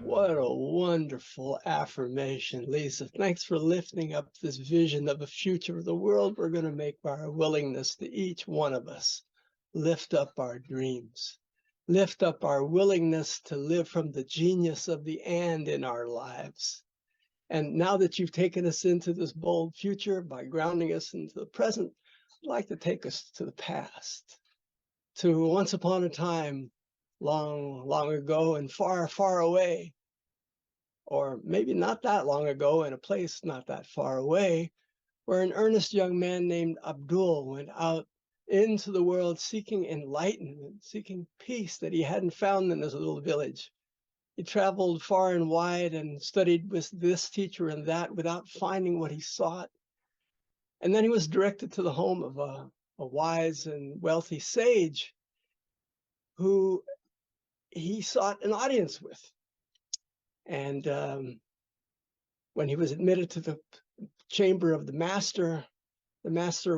What a wonderful affirmation, Lisa. Thanks for lifting up this vision of a future of the world we're going to make by our willingness to each one of us lift up our dreams, lift up our willingness to live from the genius of the and in our lives. And now that you've taken us into this bold future by grounding us into the present, I'd like to take us to the past, to once upon a time, long, long ago and far, far away, or maybe not that long ago in a place not that far away, where an earnest young man named Abdul went out into the world seeking enlightenment, seeking peace that he hadn't found in his little village. He traveled far and wide and studied with this teacher and that without finding what he sought. And then he was directed to the home of a wise and wealthy sage who he sought an audience with. And when he was admitted to the chamber of the master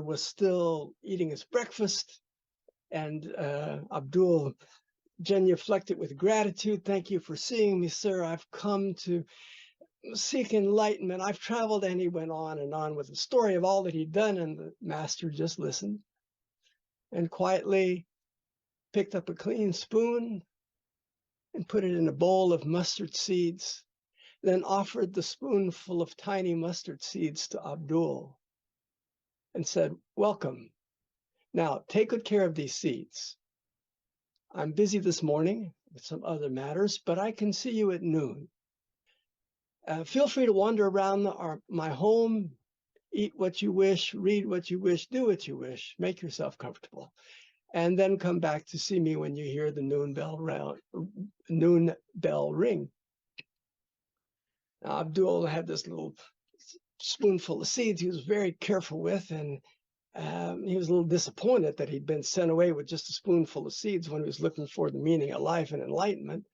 was still eating his breakfast. And Abdul genuflected with gratitude. "Thank you for seeing me, sir. I've come to seek enlightenment. I've traveled." And he went on and on with the story of all that he'd done. And the master just listened and quietly picked up a clean spoon and put it in a bowl of mustard seeds, then offered the spoonful of tiny mustard seeds to Abdul and said, "Welcome. Now, take good care of these seeds. I'm busy this morning with some other matters, but I can see you at noon. Feel free to wander around my home, eat what you wish, read what you wish, do what you wish, make yourself comfortable, and then come back to see me when you hear the noon bell ring." Now, Abdul had this little spoonful of seeds he was very careful with, and he was a little disappointed that he'd been sent away with just a spoonful of seeds when he was looking for the meaning of life and enlightenment.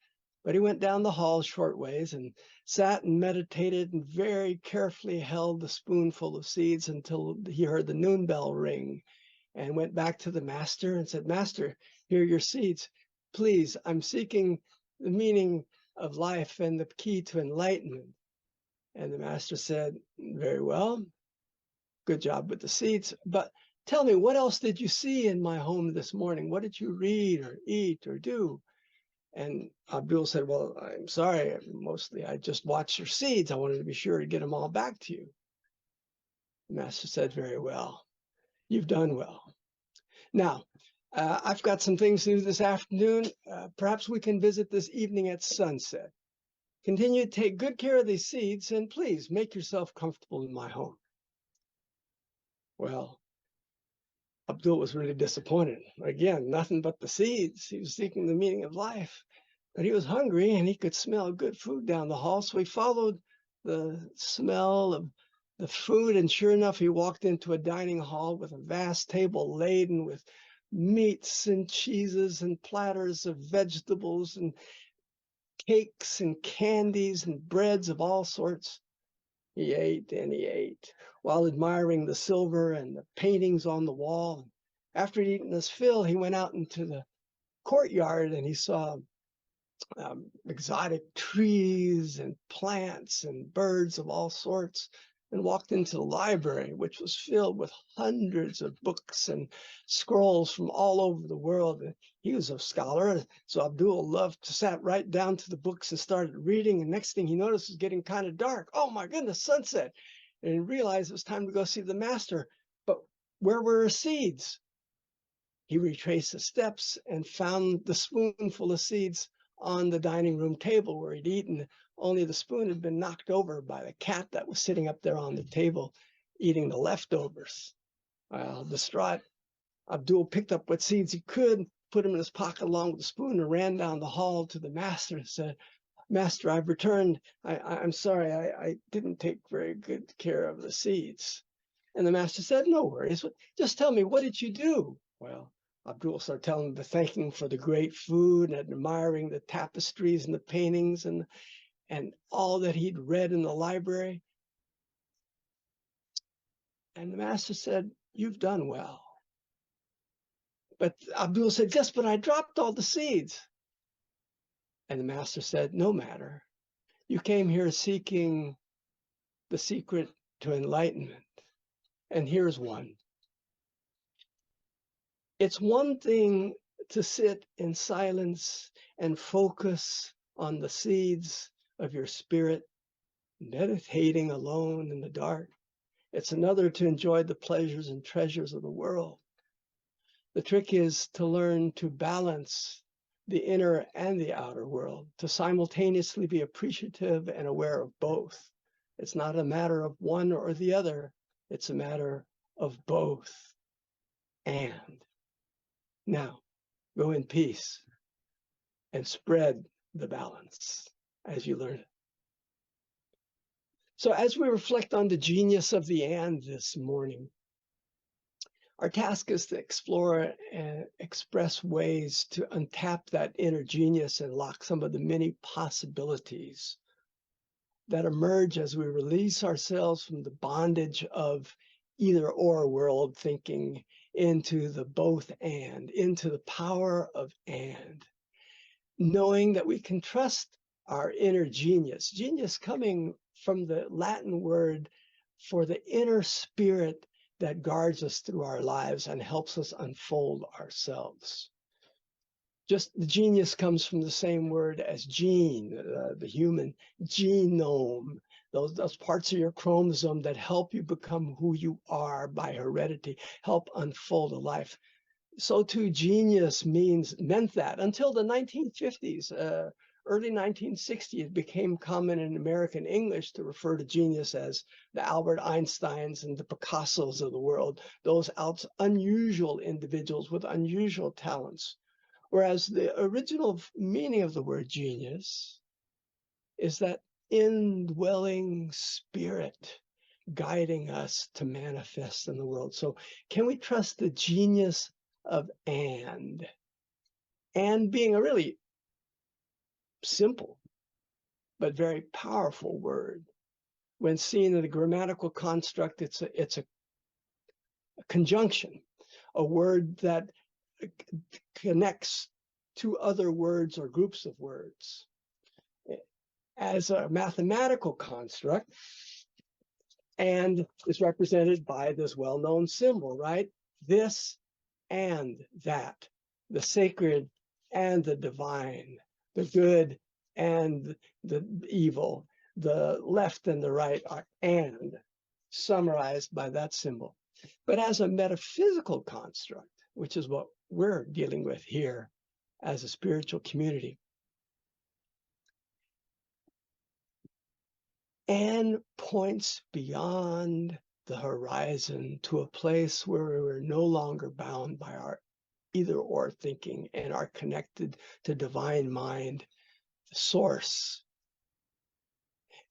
But he went down the hall short ways and sat and meditated and very carefully held the spoonful of seeds until he heard the noon bell ring, and went back to the master and said, "Master, here are your seeds. Please, I'm seeking the meaning of life and the key to enlightenment." And the master said, "Very well. Good job with the seeds. But tell me, what else did you see in my home this morning? What did you read or eat or do?" And Abdul said, "Well, I'm sorry. Mostly I just watched your seeds. I wanted to be sure to get them all back to you." The master said, "Very well. You've done well. Now, I've got some things to do this afternoon. Perhaps we can visit this evening at sunset. Continue to take good care of these seeds, and please make yourself comfortable in my home." Well, Abdul was really disappointed. Again, nothing but the seeds. He was seeking the meaning of life. But he was hungry, and he could smell good food down the hall, so he followed the smell of the food, and sure enough, he walked into a dining hall with a vast table laden with meats and cheeses and platters of vegetables and cakes and candies and breads of all sorts. He ate and he ate while admiring the silver and the paintings on the wall. After he'd eaten his fill, he went out into the courtyard and he saw exotic trees and plants and birds of all sorts, and walked into the library, which was filled with hundreds of books and scrolls from all over the world. He was a scholar, so Abdul sat right down to the books and started reading. And next thing he noticed, it was getting kind of dark. Oh my goodness, sunset. And he realized it was time to go see the master. But where were his seeds? He retraced the steps and found the spoonful of seeds on the dining room table where he'd eaten, only the spoon had been knocked over by the cat that was sitting up there on the table eating the leftovers. Well, distraught, Abdul picked up what seeds he could, put them in his pocket along with the spoon, and ran down the hall to the master and said, "Master, I've returned. I'm sorry, I didn't take very good care of the seeds." And the master said, "No worries. Just tell me, what did you do?" Well, Abdul started telling him, thanking him for the great food and admiring the tapestries and the paintings and all that he'd read in the library. And the master said, "You've done well." But Abdul said, "Yes, but I dropped all the seeds." And the master said, "No matter. You came here seeking the secret to enlightenment. And here's one. It's one thing to sit in silence and focus on the seeds of your spirit, meditating alone in the dark. It's another to enjoy the pleasures and treasures of the world. The trick is to learn to balance the inner and the outer world, to simultaneously be appreciative and aware of both. It's not a matter of one or the other, it's a matter of both. And now, go in peace and spread the balance as you learn it. So as we reflect on the genius of the and this morning, our task is to explore and express ways to untap that inner genius and lock some of the many possibilities that emerge as we release ourselves from the bondage of either or world thinking into the both and, into the power of and, knowing that we can trust our inner genius, genius coming from the Latin word for the inner spirit that guards us through our lives and helps us unfold ourselves. Just the genius comes from the same word as gene, the human genome, those parts of your chromosome that help you become who you are by heredity, help unfold a life. So too, genius meant that until the 1950s, early 1960s, it became common in American English to refer to genius as the Albert Einsteins and the Picassos of the world, those unusual individuals with unusual talents. Whereas the original meaning of the word genius is that indwelling spirit guiding us to manifest in the world. So can we trust the genius of and being a really simple but very powerful word? When seen in a grammatical construct, it's a conjunction, a word that connects to other words or groups of words. As a mathematical construct, and is represented by this well-known symbol, right? This and that, the sacred and the divine, the good and the evil, the left and the right are and, summarized by that symbol. But as a metaphysical construct, which is what we're dealing with here as a spiritual community, and points beyond the horizon to a place where we're no longer bound by our either or thinking and are connected to divine mind, the source,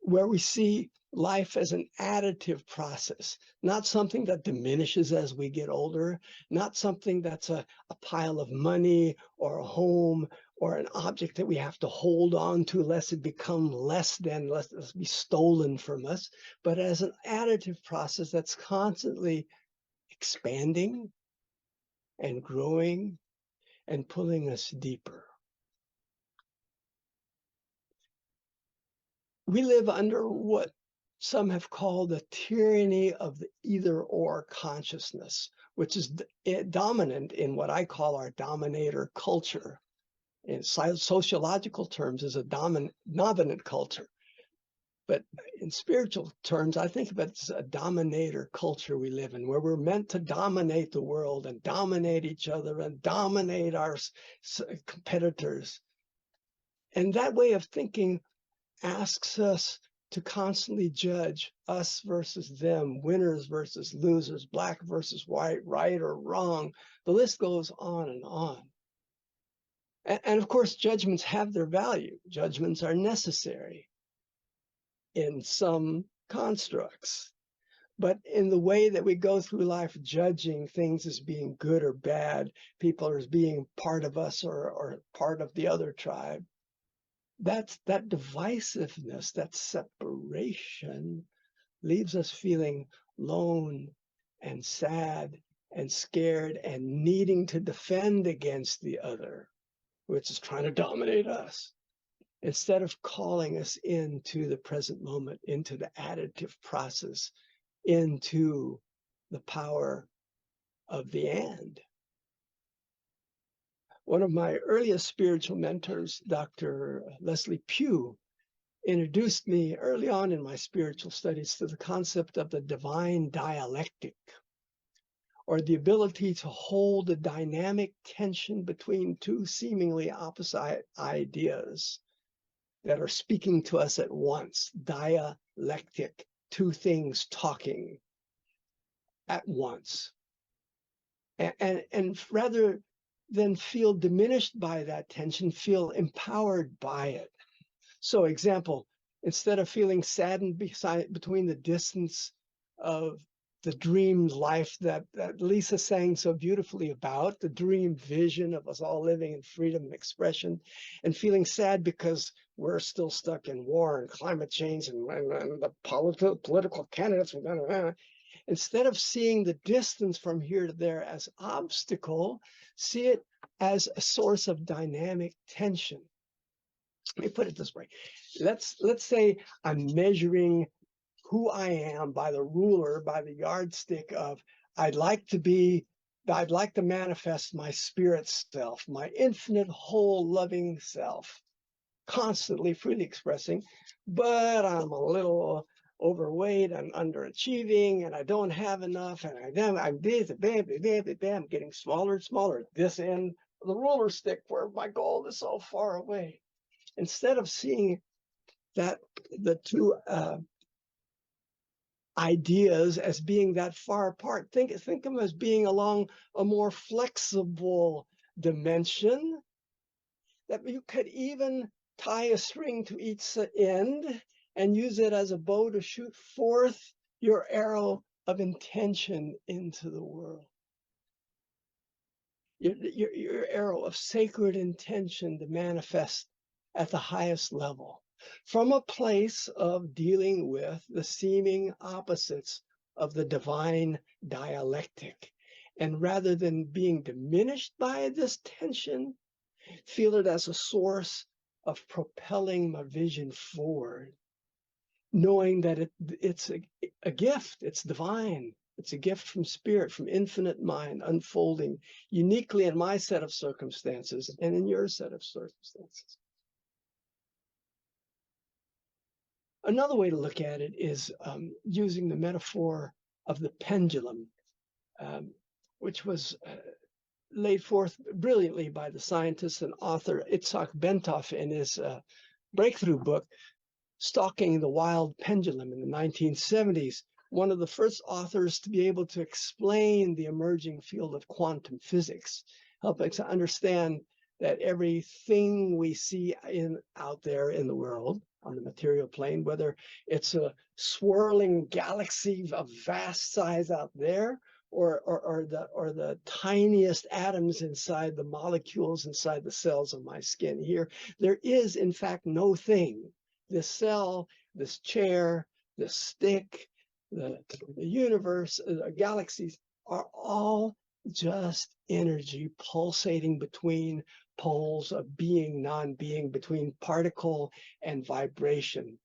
where we see life as an additive process, not something that diminishes as we get older, not something that's a pile of money or a home or an object that we have to hold on to lest it become less than, lest it be stolen from us, but as an additive process that's constantly expanding and growing and pulling us deeper. We live under what some have called the tyranny of the either or consciousness, which is dominant in what I call our dominator culture. In sociological terms, is a dominant culture. But in spiritual terms, I think of it as a dominator culture we live in, where we're meant to dominate the world and dominate each other and dominate our competitors. And that way of thinking asks us to constantly judge us versus them, winners versus losers, black versus white, right or wrong. The list goes on and on. And of course, judgments have their value. Judgments are necessary in some constructs. But in the way that we go through life judging things as being good or bad, people as being part of us or part of the other tribe, that divisiveness, that separation leaves us feeling lone and sad and scared and needing to defend against the other, which is trying to dominate us. instead of calling us into the present moment, into the additive process, into the power of the and. One of my earliest spiritual mentors, Dr. Leslie Pugh, introduced me early on in my spiritual studies to the concept of the divine dialectic, or the ability to hold a dynamic tension between two seemingly opposite ideas that are speaking to us at once. Dialectic, two things talking at once. And rather than feel diminished by that tension, feel empowered by it. So example, instead of feeling saddened between the distance of the dream life that Lisa sang so beautifully about, the dream vision of us all living in freedom and expression, and feeling sad because we're still stuck in war and climate change and the political candidates, instead of seeing the distance from here to there as obstacle, see it as a source of dynamic tension. Let me put it this way. Let's say I'm measuring who I am by the ruler, by the yardstick of I'd like to manifest my spirit self, my infinite, whole, loving self, constantly freely expressing, but I'm a little overweight, I'm underachieving, and I don't have enough, and I'm getting smaller and smaller at this end of the ruler stick where my goal is so far away. Instead of seeing that the two ideas as being that far apart, think of them as being along a more flexible dimension, that you could even tie a string to each end and use it as a bow to shoot forth your arrow of intention into the world. Your arrow of sacred intention to manifest at the highest level, from a place of dealing with the seeming opposites of the divine dialectic. And rather than being diminished by this tension, feel it as a source of propelling my vision forward, knowing that it's a gift, it's divine. It's a gift from spirit, from infinite mind, unfolding uniquely in my set of circumstances and in your set of circumstances. Another way to look at it is using the metaphor of the pendulum, which was laid forth brilliantly by the scientist and author Itzhak Bentov in his breakthrough book, Stalking the Wild Pendulum, in the 1970s. One of the first authors to be able to explain the emerging field of quantum physics, helping to understand that everything we see out there in the world, on the material plane, whether it's a swirling galaxy of vast size out there, or the tiniest atoms inside the molecules inside the cells of my skin here, there is in fact no thing. This cell, this chair, this stick, the universe, the galaxies are all just energy pulsating between poles of being, non-being, between particle and vibration.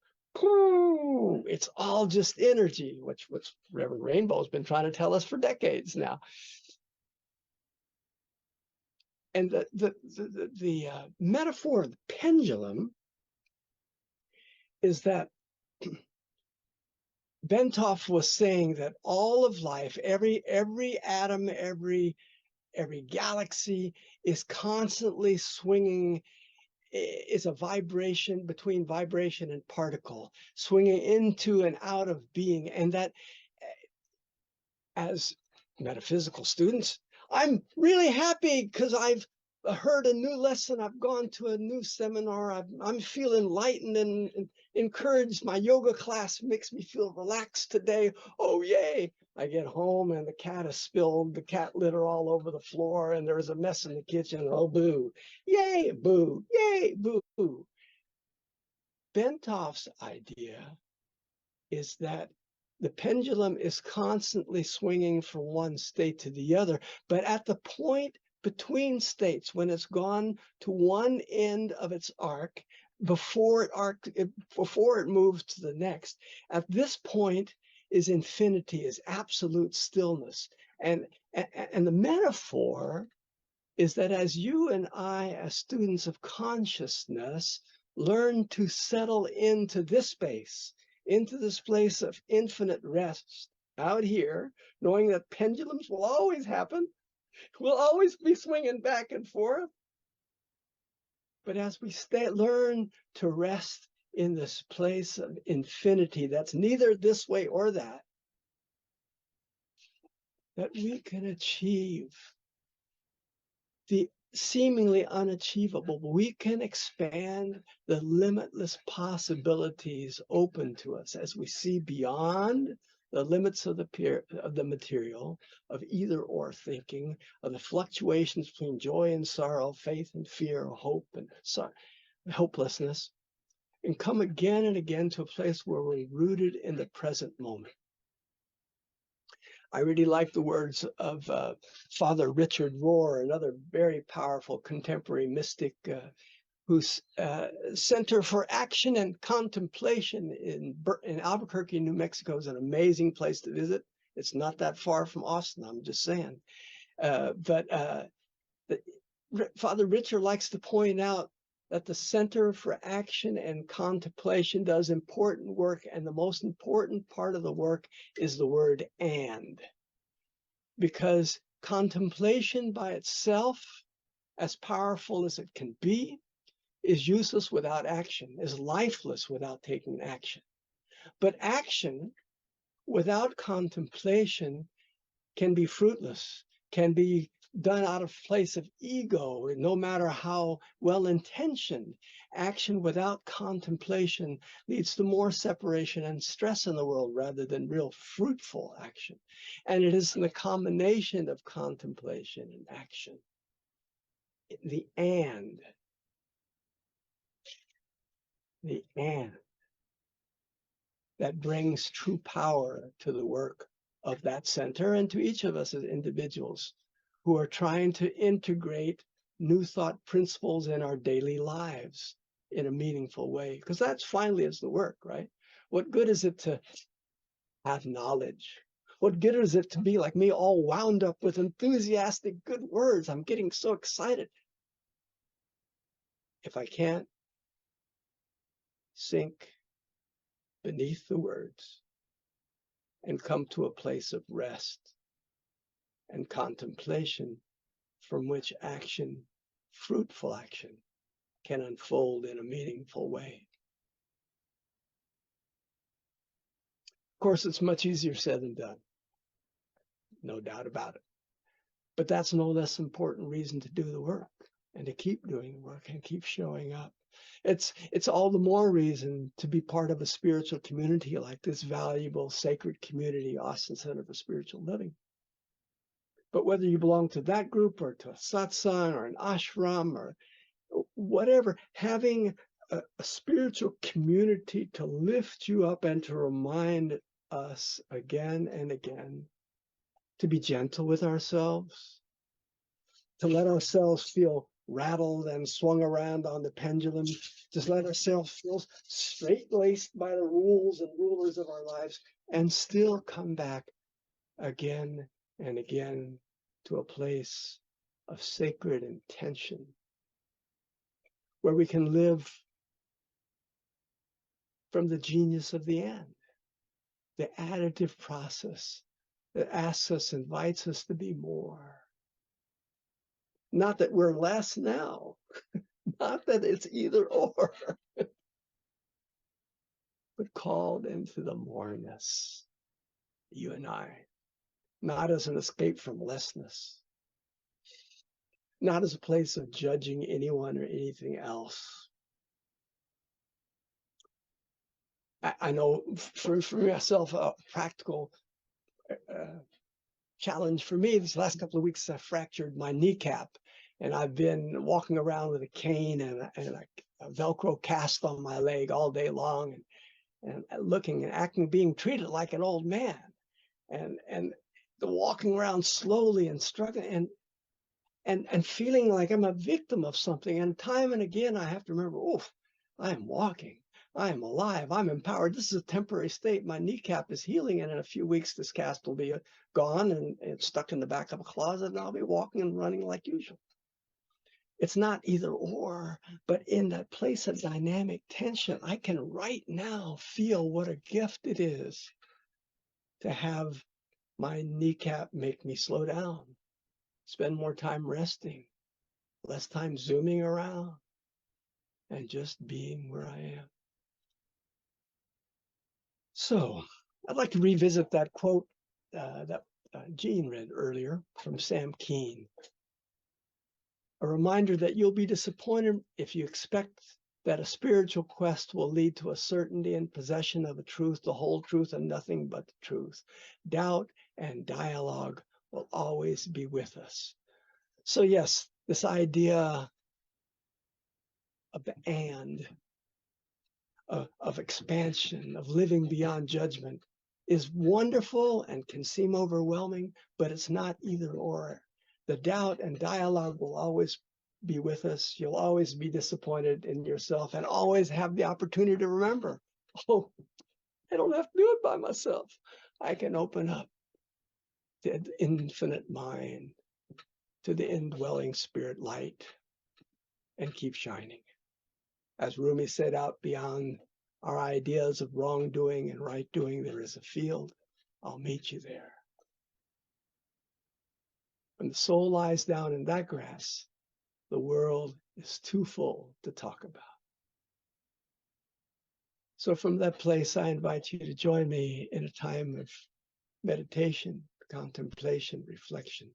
It's all just energy, which Reverend Rainbow's been trying to tell us for decades now. And the metaphor of the pendulum is that Bentov was saying that all of life, every atom, every galaxy is constantly swinging, is a vibration between vibration and particle, swinging into and out of being. And that, as metaphysical students, I'm really happy because I've heard a new lesson. I've gone to a new seminar. I'm feeling enlightened and encouraged. My yoga class makes me feel relaxed today. Oh, yay. I get home and the cat has spilled the cat litter all over the floor and there's a mess in the kitchen. Oh, boo. Yay, boo. Yay, boo. Bentov's idea is that the pendulum is constantly swinging from one state to the other, but at the point between states, when it's gone to one end of its arc, before it moves to the next. At this point is infinity, is absolute stillness. And the metaphor is that as you and I, as students of consciousness, learn to settle into this space, into this place of infinite rest out here, knowing that pendulums will always happen, we'll always be swinging back and forth. But as we learn to rest in this place of infinity, that's neither this way or that we can achieve the seemingly unachievable. We can expand the limitless possibilities open to us as we see beyond the limits of the material, of either or thinking, of the fluctuations between joy and sorrow, faith and fear, hope and hopelessness, and come again and again to a place where we're rooted in the present moment. I really like the words of Father Richard Rohr, another very powerful contemporary mystic whose Center for Action and Contemplation in Albuquerque, New Mexico is an amazing place to visit. It's not that far from Austin, I'm just saying. Father Richard likes to point out that the Center for Action and Contemplation does important work, and the most important part of the work is the word "and." Because contemplation by itself, as powerful as it can be, is useless without action, is lifeless without taking action. But action without contemplation can be fruitless, can be done out of place of ego, no matter how well-intentioned. Action without contemplation leads to more separation and stress in the world rather than real fruitful action. And it is in the combination of contemplation and action, the and, that brings true power to the work of that center and to each of us as individuals who are trying to integrate new thought principles in our daily lives in a meaningful way. Because that's finally is the work, right? What good is it to have knowledge? What good is it to be like me, all wound up with enthusiastic good words? I'm getting so excited. If I can't sink beneath the words and come to a place of rest and contemplation from which action, fruitful action, can unfold in a meaningful way. Of course, it's much easier said than done, no doubt about it. But that's no less important reason to do the work and to keep doing the work and keep showing up. It's all the more reason to be part of a spiritual community like this valuable, sacred community, Austin Center for Spiritual Living. But whether you belong to that group or to a satsang or an ashram or whatever, having a spiritual community to lift you up and to remind us again and again to be gentle with ourselves, to let ourselves feel rattled and swung around on the pendulum, just let ourselves feel straight-laced by the rules and rulers of our lives, and still come back again and again to a place of sacred intention where we can live from the genius of the end, the additive process that asks us, invites us to be more. Not that we're less now, not that it's either or, but called into the moreness, you and I, not as an escape from lessness, not as a place of judging anyone or anything else. I know for myself, a practical challenge for me this last couple of weeks, I fractured my kneecap, and I've been walking around with a cane and a Velcro cast on my leg all day long, and looking and acting, being treated like an old man, and the walking around slowly and struggling and feeling like I'm a victim of something. And time and again, I have to remember, I am walking. I am alive. I'm empowered. This is a temporary state. My kneecap is healing, and in a few weeks, this cast will be gone and stuck in the back of a closet, and I'll be walking and running like usual. It's not either or, but in that place of dynamic tension, I can right now feel what a gift it is to have my kneecap make me slow down, spend more time resting, less time zooming around, and just being where I am. So I'd like to revisit that quote that Gene read earlier from Sam Keen. A reminder that you'll be disappointed if you expect that a spiritual quest will lead to a certainty and possession of a truth, the whole truth, and nothing but the truth. Doubt and dialogue will always be with us. So yes, this idea of the and, of expansion, of living beyond judgment is wonderful and can seem overwhelming, but it's not either or. The doubt and dialogue will always be with us. You'll always be disappointed in yourself and always have the opportunity to remember, oh, I don't have to do it by myself. I can open up to the infinite mind, to the indwelling spirit light, and keep shining. As Rumi said, out beyond our ideas of wrongdoing and right doing, there is a field. I'll meet you there. When the soul lies down in that grass, the world is too full to talk about. So from that place, I invite you to join me in a time of meditation, contemplation, reflection.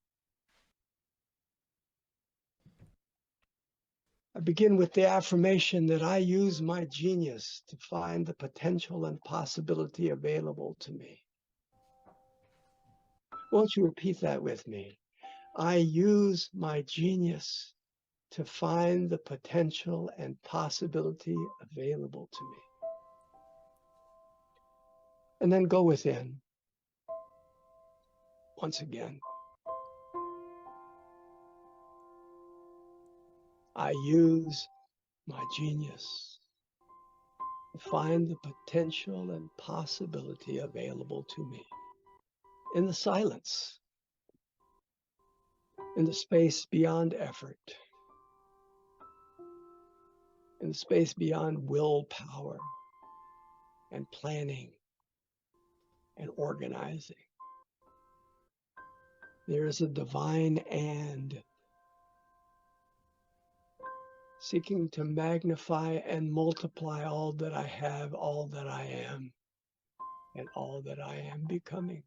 I begin with the affirmation that I use my genius to find the potential and possibility available to me. Won't you repeat that with me? I use my genius to find the potential and possibility available to me. And then go within. Once again. I use my genius to find the potential and possibility available to me. In the silence, in the space beyond effort, in the space beyond willpower and planning and organizing. There is a divine and seeking to magnify and multiply all that I have, all that I am, and all that I am becoming.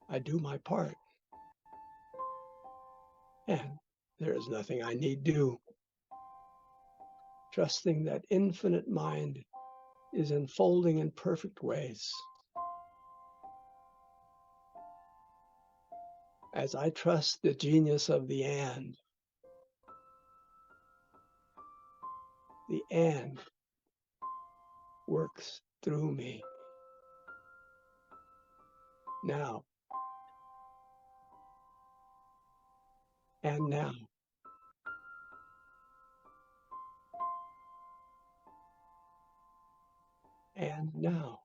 I do my part, and there is nothing I need do. Trusting that infinite mind is unfolding in perfect ways. As I trust the genius of the and works through me. Now, and now. And now.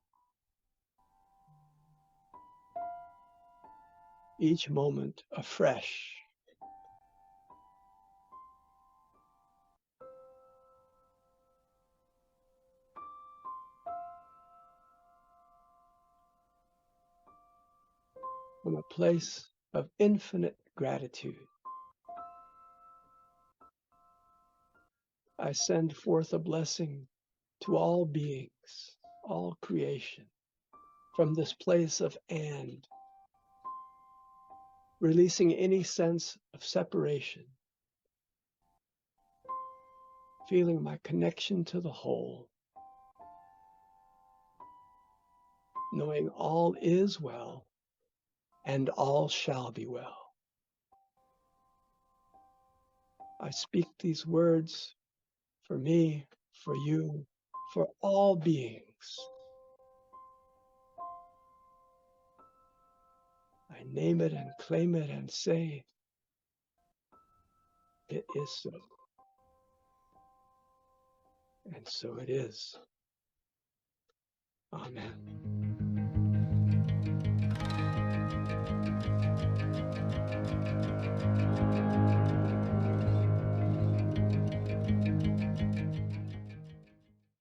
Each moment afresh. From a place of infinite gratitude, I send forth a blessing to all beings, all creation, from this place of and, releasing any sense of separation, feeling my connection to the whole, knowing all is well and all shall be well. I speak these words for me, for you, for all beings. I I name it and claim it and say, it is so. And so it is. Amen.